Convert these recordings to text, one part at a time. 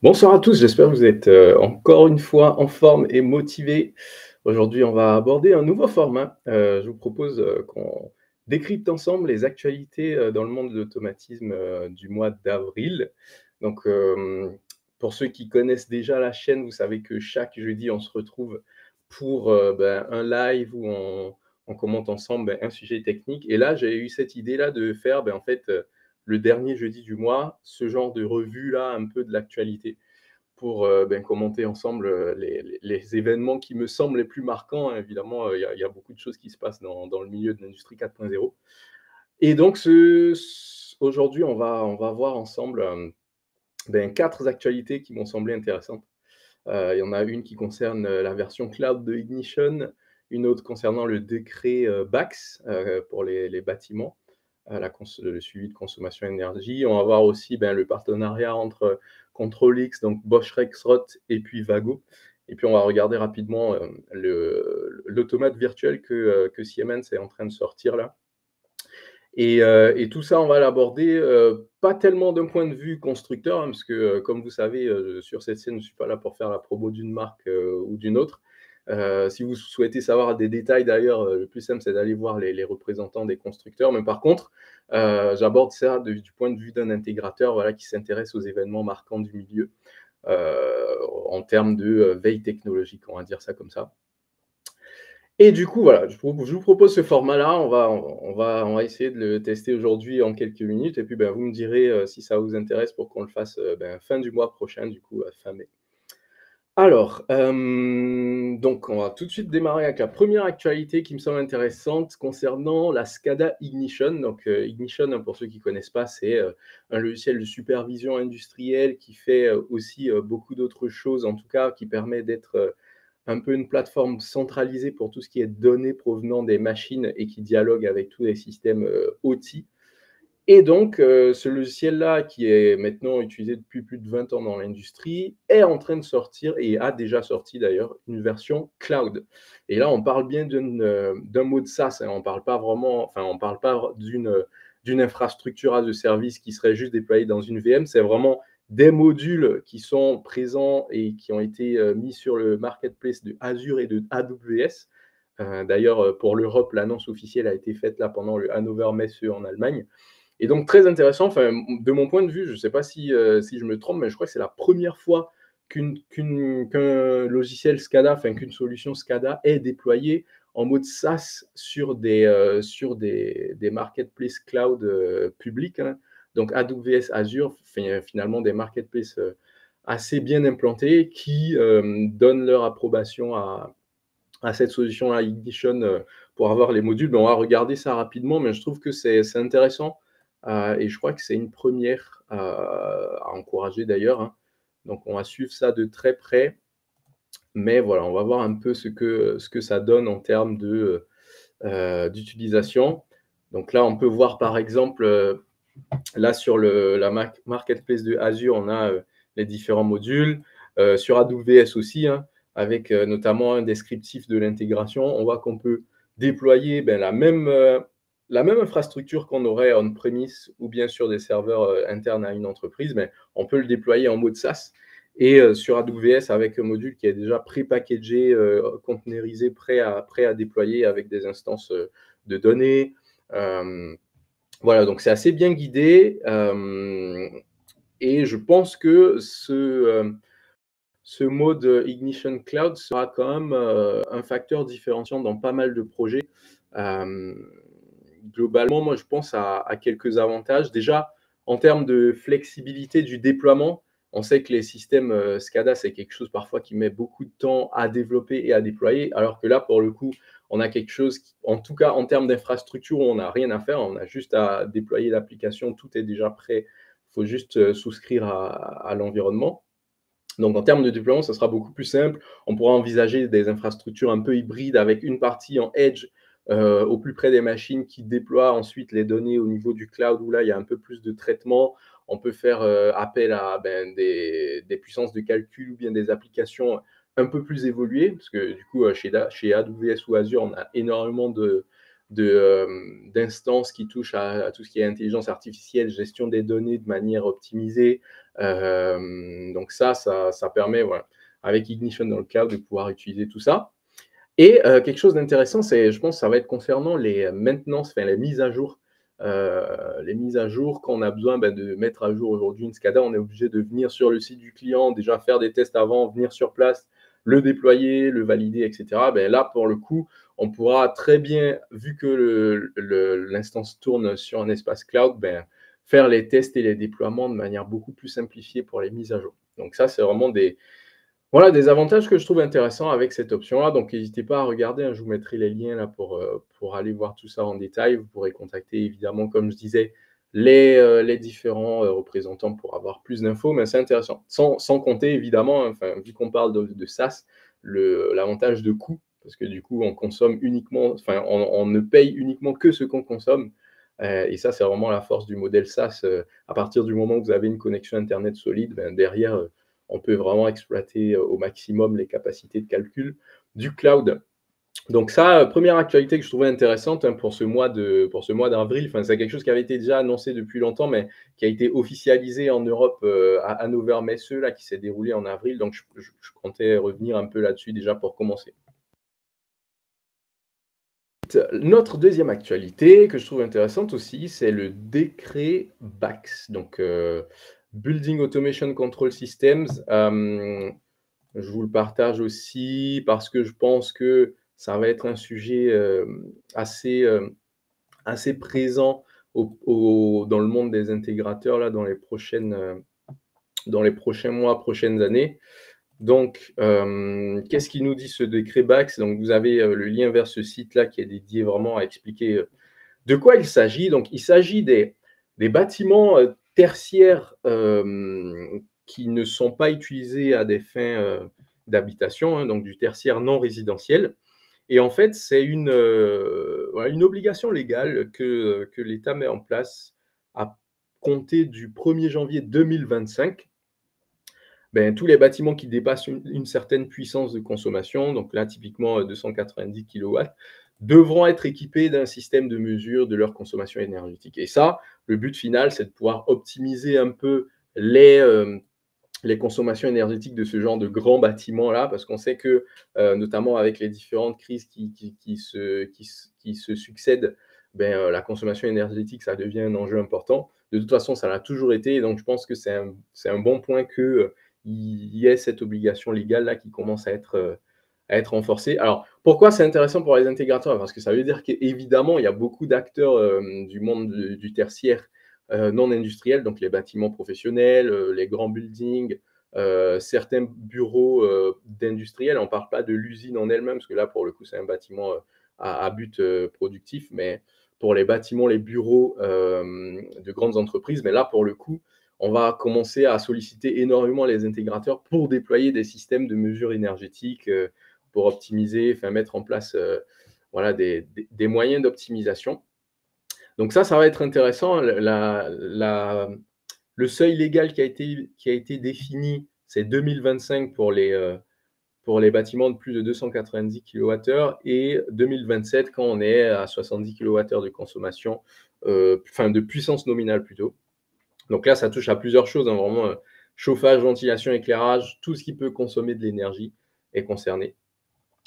Bonsoir à tous, j'espère que vous êtes encore une fois en forme et motivés. Aujourd'hui, on va aborder un nouveau format. Je vous propose qu'on décrypte ensemble les actualités dans le monde de l'automatisme du mois d'avril. Donc, pour ceux qui connaissent déjà la chaîne, vous savez que chaque jeudi, on se retrouve pour un live où on commente ensemble un sujet technique. Et là, j'ai eu cette idée-là de faire le dernier jeudi du mois, ce genre de revue-là, un peu de l'actualité, pour commenter ensemble les événements qui me semblent les plus marquants, hein. Évidemment, il y a beaucoup de choses qui se passent dans le milieu de l'industrie 4.0. Et donc, aujourd'hui, on va voir ensemble 4 actualités qui m'ont semblé intéressantes. Il y en a une qui concerne la version cloud de Ignition, une autre concernant le décret BACS pour les bâtiments, le suivi de consommation d'énergie. On va voir aussi le partenariat entre Control-X, donc Bosch Rexroth et puis Vago. Et puis on va regarder rapidement l'automate virtuel que Siemens est en train de sortir là. Et tout ça, on va l'aborder, pas tellement d'un point de vue constructeur, hein, parce que, comme vous savez, sur cette scène, je ne suis pas là pour faire la promo d'une marque, ou d'une autre. Si vous souhaitez savoir des détails d'ailleurs, le plus simple, c'est d'aller voir les représentants des constructeurs. Mais par contre, j'aborde ça du point de vue d'un intégrateur, voilà, qui s'intéresse aux événements marquants du milieu, en termes de, veille technologique, on va dire ça comme ça. Et du coup, voilà, je vous propose ce format-là. On va essayer de le tester aujourd'hui en quelques minutes et puis, vous me direz, si ça vous intéresse pour qu'on le fasse, fin du mois prochain, du coup, fin mai. Alors, donc on va tout de suite démarrer avec la première actualité qui me semble intéressante concernant la SCADA Ignition. Donc, Ignition, hein, pour ceux qui ne connaissent pas, c'est, un logiciel de supervision industrielle qui fait, aussi, beaucoup d'autres choses, en tout cas qui permet d'être, un peu une plateforme centralisée pour tout ce qui est données provenant des machines et qui dialogue avec tous les systèmes OT. Et donc, ce logiciel-là, qui est maintenant utilisé depuis plus de 20 ans dans l'industrie, est en train de sortir et a déjà sorti d'ailleurs une version cloud. Et là, on parle bien d'un mode SaaS, hein. On parle pas vraiment, enfin, on parle pas d'une infrastructure as a service qui serait juste déployée dans une VM. C'est vraiment des modules qui sont présents et qui ont été mis sur le marketplace de Azure et de AWS. D'ailleurs, pour l'Europe, l'annonce officielle a été faite là pendant le Hannover Messe en Allemagne. Et donc très intéressant, enfin, de mon point de vue, je ne sais pas si je me trompe, mais je crois que c'est la première fois qu'un logiciel SCADA, enfin qu'une solution SCADA est déployée en mode SaaS sur des marketplaces cloud publics, hein. Donc AWS, Azure, finalement des marketplaces assez bien implantés qui donnent leur approbation à cette solution-là, Ignition, pour avoir les modules. On va regarder ça rapidement, mais je trouve que c'est intéressant, et je crois que c'est une première à encourager d'ailleurs, hein. Donc on va suivre ça de très près, mais voilà, on va voir un peu ce que ça donne en termes d'utilisation. Donc là, on peut voir par exemple, là sur la marketplace de Azure, on a les différents modules. Sur AWS aussi, hein, avec notamment un descriptif de l'intégration. On voit qu'on peut déployer la même infrastructure qu'on aurait on-premise ou bien sur des serveurs internes à une entreprise, mais on peut le déployer en mode SaaS. Et sur AWS, avec un module qui est déjà pré-packagé, conteneurisé, prêt à déployer avec des instances de données. Voilà, donc c'est assez bien guidé, et je pense que ce mode Ignition Cloud sera quand même un facteur différenciant dans pas mal de projets. Globalement, moi, je pense à quelques avantages. Déjà, en termes de flexibilité du déploiement, on sait que les systèmes SCADA, c'est quelque chose parfois qui met beaucoup de temps à développer et à déployer, alors que là, pour le coup, on a quelque chose qui, en tout cas en termes d'infrastructure, on n'a rien à faire, on a juste à déployer l'application, tout est déjà prêt, il faut juste souscrire à l'environnement. Donc en termes de déploiement, ça sera beaucoup plus simple. On pourra envisager des infrastructures un peu hybrides avec une partie en edge au plus près des machines qui déploie ensuite les données au niveau du cloud où là, il y a un peu plus de traitement. On peut faire appel à des puissances de calcul ou bien des applications un peu plus évoluées parce que du coup, chez AWS ou Azure, on a énormément d'instances qui touchent à tout ce qui est intelligence artificielle, gestion des données de manière optimisée, Donc ça permet, voilà, avec Ignition dans le cloud, de pouvoir utiliser tout ça. Et quelque chose d'intéressant, c'est, je pense, ça va être concernant les maintenances, enfin les mises à jour. Les mises à jour, quand on a besoin de mettre à jour aujourd'hui une SCADA, on est obligé de venir sur le site du client, déjà faire des tests avant, venir sur place, le déployer, le valider, etc. Là, pour le coup, on pourra très bien, vu que l'instance tourne sur un espace cloud, faire les tests et les déploiements de manière beaucoup plus simplifiée pour les mises à jour. Donc ça, c'est vraiment voilà, des avantages que je trouve intéressants avec cette option-là. Donc, n'hésitez pas à regarder, hein, je vous mettrai les liens là pour aller voir tout ça en détail. Vous pourrez contacter évidemment, comme je disais, les différents représentants pour avoir plus d'infos, mais c'est intéressant. Sans compter évidemment, hein, enfin, vu qu'on parle de SaaS, l'avantage de coût, parce que du coup, on consomme uniquement, enfin, on ne paye uniquement que ce qu'on consomme. Et ça, c'est vraiment la force du modèle SaaS. À partir du moment où vous avez une connexion Internet solide, derrière, on peut vraiment exploiter au maximum les capacités de calcul du cloud. Donc ça, première actualité que je trouvais intéressante, hein, pour ce mois d'avril. Enfin, c'est quelque chose qui avait été déjà annoncé depuis longtemps, mais qui a été officialisé en Europe à Hannover Messe, là, qui s'est déroulé en avril. Donc je comptais revenir un peu là-dessus déjà pour commencer. Notre deuxième actualité que je trouve intéressante aussi, c'est le décret BACS, donc Building Automation Control Systems. Je vous le partage aussi parce que je pense que ça va être un sujet assez, assez présent dans le monde des intégrateurs là, dans les prochains mois, prochaines années. Donc, qu'est-ce qui nous dit ce décret BACS? Donc, vous avez le lien vers ce site-là qui est dédié vraiment à expliquer de quoi il s'agit. Donc, il s'agit des bâtiments tertiaires qui ne sont pas utilisés à des fins d'habitation, hein, donc du tertiaire non résidentiel. Et en fait, c'est voilà, une obligation légale que l'État met en place à compter du 1er janvier 2025. Tous les bâtiments qui dépassent une certaine puissance de consommation, donc là, typiquement 290 kilowatts, devront être équipés d'un système de mesure de leur consommation énergétique. Et ça, le but final, c'est de pouvoir optimiser un peu les consommations énergétiques de ce genre de grands bâtiments-là, parce qu'on sait que, notamment avec les différentes crises qui se succèdent, la consommation énergétique, ça devient un enjeu important. De toute façon, ça l'a toujours été, et donc je pense que c'est un bon point qu'il y ait cette obligation légale-là qui commence à être renforcée. Alors, pourquoi c'est intéressant pour les intégrateurs? Parce que ça veut dire qu'évidemment, il y a beaucoup d'acteurs du monde du tertiaire non industriels, donc les bâtiments professionnels, les grands buildings, certains bureaux d'industriels. On ne parle pas de l'usine en elle-même, parce que là, pour le coup, c'est un bâtiment à but productif, mais pour les bâtiments, les bureaux de grandes entreprises, mais là, pour le coup, on va commencer à solliciter énormément les intégrateurs pour déployer des systèmes de mesure énergétique, pour optimiser, enfin mettre en place voilà, des moyens d'optimisation. Donc ça va être intéressant. Le seuil légal qui a été défini, c'est 2025 pour les bâtiments de plus de 290 kWh et 2027 quand on est à 70 kWh de consommation, enfin de puissance nominale plutôt. Donc là, ça touche à plusieurs choses, hein, vraiment chauffage, ventilation, éclairage, tout ce qui peut consommer de l'énergie est concerné.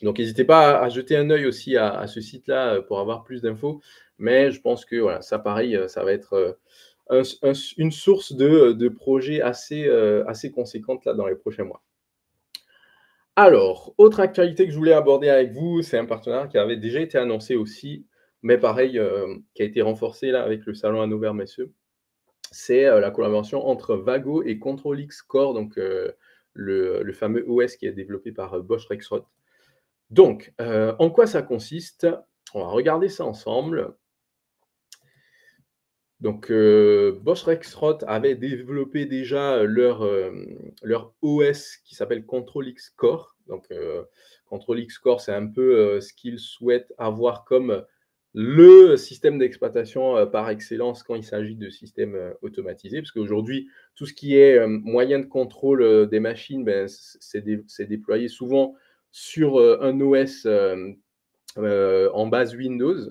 Donc n'hésitez pas à jeter un œil aussi à ce site-là pour avoir plus d'infos. Mais je pense que voilà, ça pareil, ça va être une source de projets assez conséquente là, dans les prochains mois. Alors, autre actualité que je voulais aborder avec vous, c'est un partenariat qui avait déjà été annoncé aussi, mais pareil, qui a été renforcé là, avec le salon Hannover Messe. C'est la collaboration entre Vago et ControlX Core, donc le fameux OS qui est développé par Bosch Rexroth. Donc, en quoi ça consiste? On va regarder ça ensemble. Donc, Bosch Rexroth avait développé déjà leur OS qui s'appelle ControlX Core. Donc, ControlX Core, c'est un peu ce qu'ils souhaitent avoir comme le système d'exploitation par excellence quand il s'agit de systèmes automatisés. Parce qu'aujourd'hui, tout ce qui est moyen de contrôle des machines, c'est déployé souvent sur un OS en base Windows.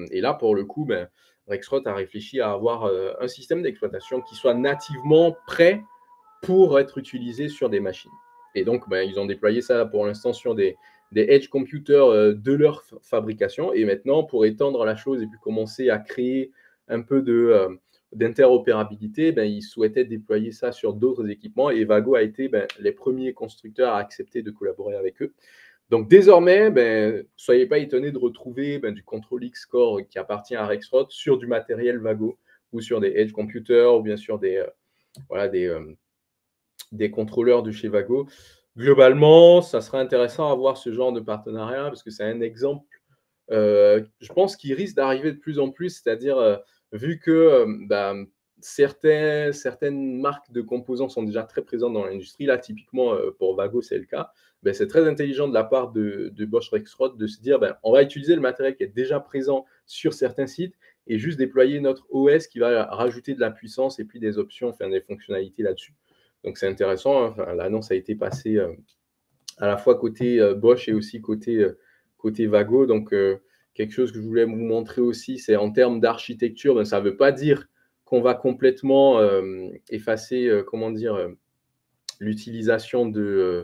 Et là, pour le coup, Rexroth a réfléchi à avoir un système d'exploitation qui soit nativement prêt pour être utilisé sur des machines. Et donc, ben, ils ont déployé ça pour l'instant sur des edge computers de leur fabrication. Et maintenant, pour étendre la chose et puis commencer à créer un peu d'interopérabilité, ben, ils souhaitaient déployer ça sur d'autres équipements. Et Vago a été ben, les premiers constructeurs à accepter de collaborer avec eux. Donc désormais, ben, soyez pas étonnés de retrouver ben, du Control X Core qui appartient à Rexroth sur du matériel Vago ou sur des edge computers ou bien sûr voilà, des contrôleurs de chez Vago. Globalement, ça serait intéressant à voir ce genre de partenariat parce que c'est un exemple, je pense, qui risque d'arriver de plus en plus, c'est-à-dire, vu que bah, certaines marques de composants sont déjà très présentes dans l'industrie, là, typiquement pour Vago, c'est le cas, ben, c'est très intelligent de la part de Bosch Rexroth de se dire ben, on va utiliser le matériel qui est déjà présent sur certains sites et juste déployer notre OS qui va rajouter de la puissance et puis des options, enfin des fonctionnalités là-dessus. Donc c'est intéressant, hein. Enfin, l'annonce a été passée à la fois côté Bosch et aussi côté Vago. Donc quelque chose que je voulais vous montrer aussi, c'est en termes d'architecture, ben, ça ne veut pas dire qu'on va complètement effacer, comment dire, l'utilisation des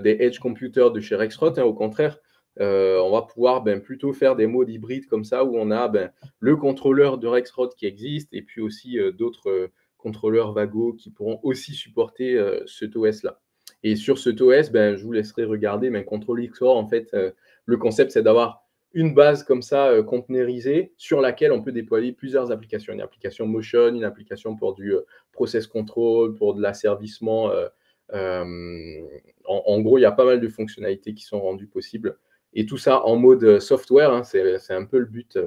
edge computers de chez Rexroth, hein. Au contraire, on va pouvoir ben, plutôt faire des modes hybrides comme ça où on a ben, le contrôleur de Rexroth qui existe et puis aussi d'autres contrôleurs Vago qui pourront aussi supporter cet OS-là. Et sur cet OS, ben, je vous laisserai regarder, mais Control XOR, en fait, le concept, c'est d'avoir une base comme ça conteneurisée sur laquelle on peut déployer plusieurs applications. Une application motion, une application pour du process control, pour de l'asservissement. En gros, il y a pas mal de fonctionnalités qui sont rendues possibles. Et tout ça en mode software, hein, c'est un peu le but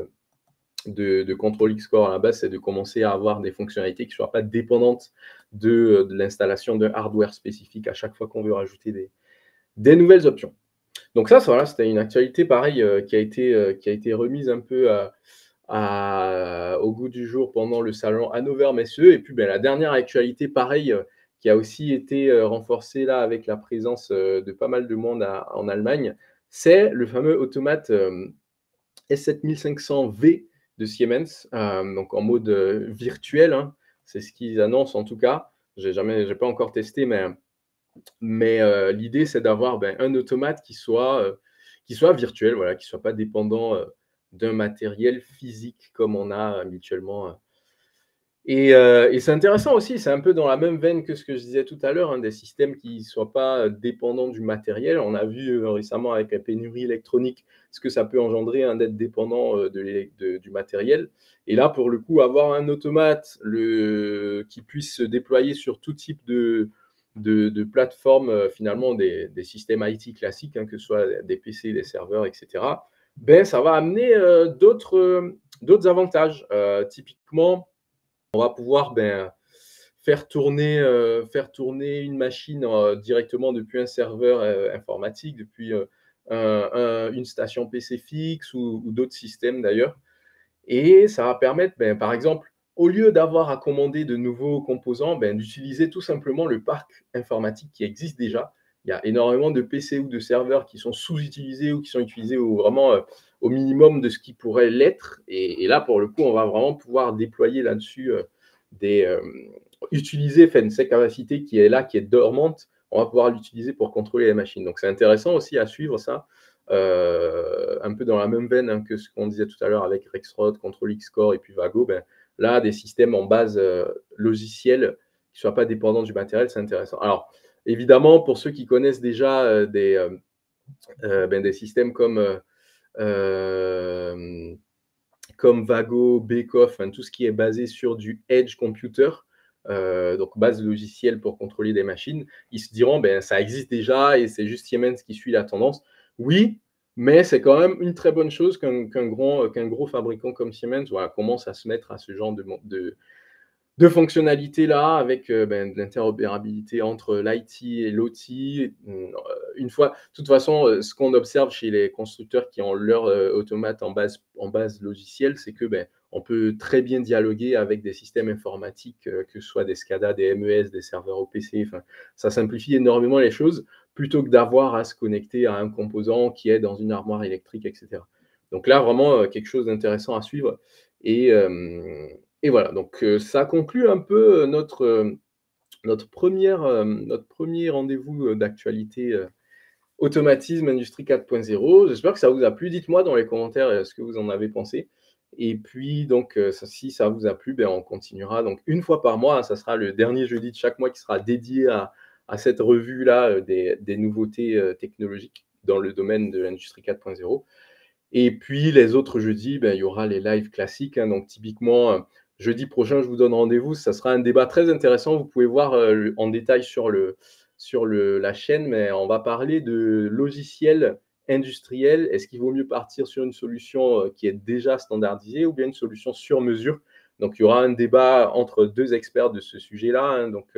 de Control X-Core à la base, c'est de commencer à avoir des fonctionnalités qui ne soient pas dépendantes de l'installation d'un hardware spécifique à chaque fois qu'on veut rajouter des nouvelles options. Donc ça voilà, c'était une actualité pareil qui a été remise un peu au goût du jour pendant le salon Hannover Messe. Et puis ben, la dernière actualité, pareil, qui a aussi été renforcée là avec la présence de pas mal de monde en Allemagne, c'est le fameux automate S7500V de Siemens, donc en mode virtuel, hein. C'est ce qu'ils annoncent en tout cas. J'ai pas encore testé, mais l'idée, c'est d'avoir ben, un automate qui soit virtuel, voilà, qui ne soit pas dépendant d'un matériel physique comme on a habituellement. Et c'est intéressant aussi, c'est un peu dans la même veine que ce que je disais tout à l'heure, hein, des systèmes qui ne soient pas dépendants du matériel. On a vu récemment avec la pénurie électronique ce que ça peut engendrer, hein, d'être dépendant du matériel. Et là, pour le coup, avoir un automate qui puisse se déployer sur tout type de plateformes, finalement des systèmes IT classiques, hein, que ce soit des PC, des serveurs, etc., ben, ça va amener d'autres avantages. Typiquement, on va pouvoir ben, faire tourner une machine directement depuis un serveur informatique, depuis une station PC fixe ou d'autres systèmes d'ailleurs. Et ça va permettre, ben, par exemple, au lieu d'avoir à commander de nouveaux composants, ben, d'utiliser tout simplement le parc informatique qui existe déjà. Il y a énormément de PC ou de serveurs qui sont sous-utilisés ou qui sont utilisés vraiment au minimum de ce qui pourrait l'être. Et là, pour le coup, on va vraiment pouvoir déployer là-dessus utiliser cette capacité qui est là, qui est dormante, on va pouvoir l'utiliser pour contrôler les machines. Donc c'est intéressant aussi à suivre ça, un peu dans la même veine, hein, que ce qu'on disait tout à l'heure avec Rexroth, Control X-Core et puis Vago. Ben, là, des systèmes en base logicielle qui ne soient pas dépendants du matériel, c'est intéressant. Alors, évidemment, pour ceux qui connaissent déjà des systèmes comme Vago, Bekoff, hein, tout ce qui est basé sur du edge computer, donc base logicielle pour contrôler des machines, ils se diront ben ça existe déjà et c'est juste Siemens qui suit la tendance. Oui, mais c'est quand même une très bonne chose qu'un gros fabricant comme Siemens voilà, commence à se mettre à ce genre de fonctionnalités-là avec ben, de l'interopérabilité entre l'IT et l'OT. Une fois, de toute façon, ce qu'on observe chez les constructeurs qui ont leur automate en base logicielle, c'est que ben, on peut très bien dialoguer avec des systèmes informatiques, que ce soit des SCADA, des MES, des serveurs OPC. Enfin, ça simplifie énormément les choses plutôt que d'avoir à se connecter à un composant qui est dans une armoire électrique, etc. Donc là, vraiment, quelque chose d'intéressant à suivre. Et Et voilà, donc ça conclut un peu, notre 1er rendez-vous, d'actualité, automatisme industrie 4.0. J'espère que ça vous a plu. Dites-moi dans les commentaires, ce que vous en avez pensé et puis donc ça si ça vous a plu, ben, on continuera donc une fois par mois, hein, ça sera le dernier jeudi de chaque mois qui sera dédié à cette revue-là, des nouveautés, technologiques dans le domaine de l'industrie 4.0. Et puis les autres jeudis, ben, il y aura les lives classiques, hein, donc typiquement, jeudi prochain, je vous donne rendez-vous, ça sera un débat très intéressant. Vous pouvez voir, en détail sur la chaîne, mais on va parler de logiciels industriels. Est-ce qu'il vaut mieux partir sur une solution, qui est déjà standardisée ou bien une solution sur mesure? Donc il y aura un débat entre 2 experts de ce sujet-là, hein, donc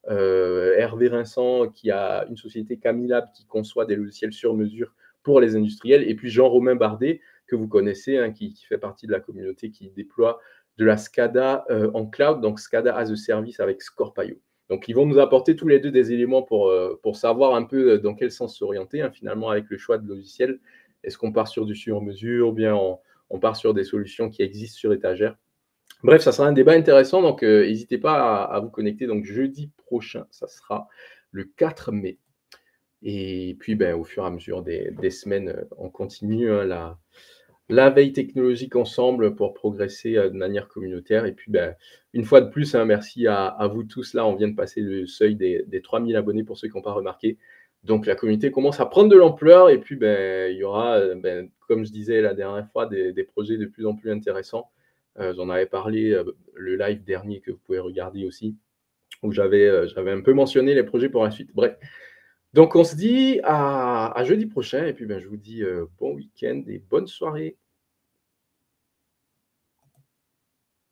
Hervé Vincent qui a une société Camilab qui conçoit des logiciels sur mesure pour les industriels. Et puis Jean-Romain Bardet, que vous connaissez, hein, qui fait partie de la communauté qui déploie de la SCADA en cloud, donc SCADA as a service avec Scorpio. Donc ils vont nous apporter tous les deux des éléments pour savoir un peu dans quel sens s'orienter, hein, finalement, avec le choix de logiciel. Est-ce qu'on part sur du sur-mesure ou bien on part sur des solutions qui existent sur étagère? Bref, ça sera un débat intéressant, donc n'hésitez pas à vous connecter. Donc jeudi prochain, ça sera le 4 mai. Et puis, ben, au fur et à mesure des semaines, on continue, hein, la veille technologique ensemble pour progresser, de manière communautaire. Et puis, ben, une fois de plus, hein, merci à vous tous. Là, on vient de passer le seuil des 3 000 abonnés pour ceux qui n'ont pas remarqué. Donc la communauté commence à prendre de l'ampleur et puis, ben, il y aura, ben, comme je disais la dernière fois, des projets de plus en plus intéressants. J'en avais parlé, le live dernier que vous pouvez regarder aussi, où j'avais un peu mentionné les projets pour la suite. Bref, donc on se dit à jeudi prochain et puis, ben, je vous dis, bon week-end et bonne soirée.